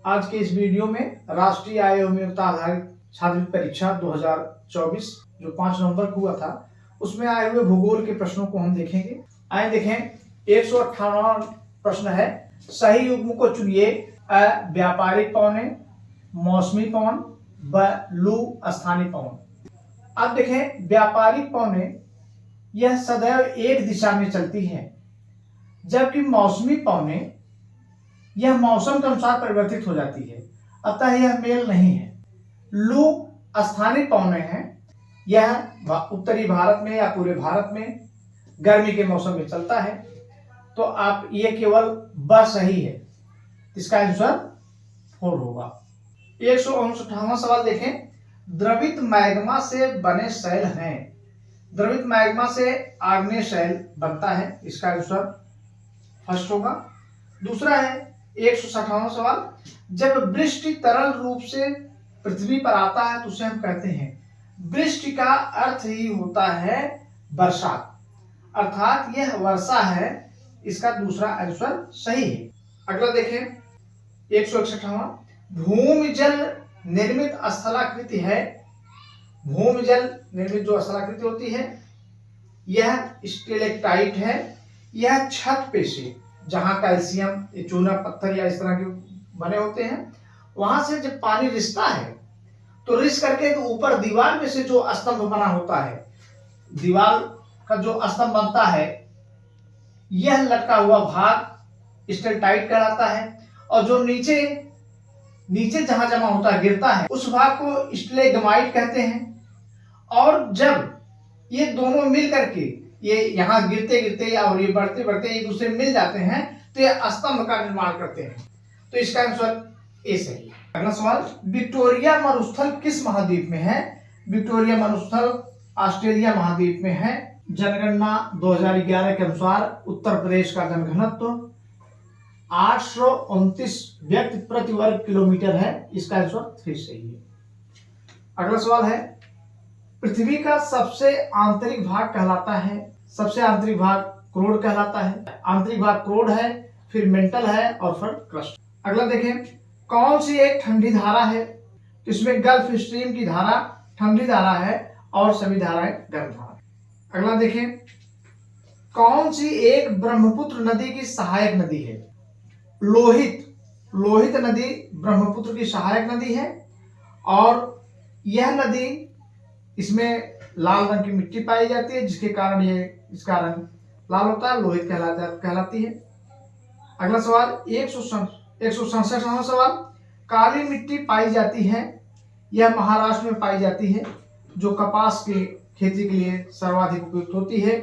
आज के इस वीडियो में राष्ट्रीय आय एवं योग्यता आधारित छात्रवृत्ति परीक्षा 2024 जो 5 नवंबर को हुआ था उसमें आए हुए भूगोल के प्रश्नों को हम देखेंगे। आइए देखें 158 प्रश्न है। सही युग्म को चुनिए। अ व्यापारिक पौने, मौसमी पवन, ब लू स्थानीय पवन। अब देखें व्यापारिक पौने यह सदैव एक दिशा में चलती है, जबकि मौसमी पौने यह मौसम के अनुसार परिवर्तित हो जाती है, अतः यह मेल नहीं है। लू स्थानीय पौने हैं, यह उत्तरी भारत में या पूरे भारत में गर्मी के मौसम में चलता है। तो आप ये केवल ब सही है, इसका आंसर 4 होगा। 159वां सवाल देखें। द्रवित मैग्मा से बने शैल हैं। द्रवित मैग्मा से आग्नेय शैल बनता है, इसका आंसर फर्स्ट होगा। दूसरा है 160वां सवाल। जब वृष्टि तरल रूप से पृथ्वी पर आता है तो उसे हम कहते हैं। वृष्टि का अर्थ ही होता है बरसात, अर्थात यह वर्षा है, इसका दूसरा आंसर सही है। अगला देखें 161वां। भूमि जल निर्मित स्थलाकृति है। भूमि जल निर्मित जो स्थलाकृति होती है यह स्टेलेक्टाइट है। यह छत पे से, जहां कैल्शियम चूना पत्थर या इस तरह के बने होते हैं, वहां से जब पानी रिसता है तो रिस करके तो ऊपर दीवार में से जो स्तंभ बना होता है, दीवार का जो स्तंभ बनता है, यह लटका हुआ भाग स्टेलेक्टाइट कहलाता है। और जो नीचे नीचे जहां जमा होता है, गिरता है, उस भाग को स्टेलेग्माइट कहते हैं। और जब ये दोनों मिल करके ये यहाँ गिरते गिरते और ये बढ़ते बढ़ते एक दूसरे मिल जाते हैं तो ये स्तंभ का निर्माण करते हैं। तो इसका आंसर ए सही है। अगला सवाल। विक्टोरिया मरुस्थल किस महाद्वीप में है? विक्टोरिया मरुस्थल ऑस्ट्रेलिया महाद्वीप में है। जनगणना 2011 के अनुसार उत्तर प्रदेश का जनघनत्व 829 व्यक्ति प्रति वर्ग किलोमीटर है, इसका आंसर 3 सही है। अगला सवाल है। पृथ्वी का सबसे आंतरिक भाग कहलाता है। सबसे आंतरिक भाग क्रोड कहलाता है। आंतरिक भाग क्रोड है, फिर मेंटल है और फिर क्रस्ट। अगला देखें। कौन सी एक ठंडी धारा है? तो इसमें गल्फ स्ट्रीम की धारा ठंडी धारा है और सभी धाराएं गर्म धारा। अगला देखें। कौन सी एक ब्रह्मपुत्र नदी की सहायक नदी है? लोहित नदी ब्रह्मपुत्र की सहायक नदी है और यह नदी, इसमें लाल रंग की मिट्टी पाई जाती है, जिसके कारण इसका रंग लाल होता है, लोहित कहलाती है। अगला सवाल 167वां सवाल। काली मिट्टी पाई जाती है, यह महाराष्ट्र में पाई जाती है, जो कपास की खेती के लिए सर्वाधिक उपयुक्त होती है।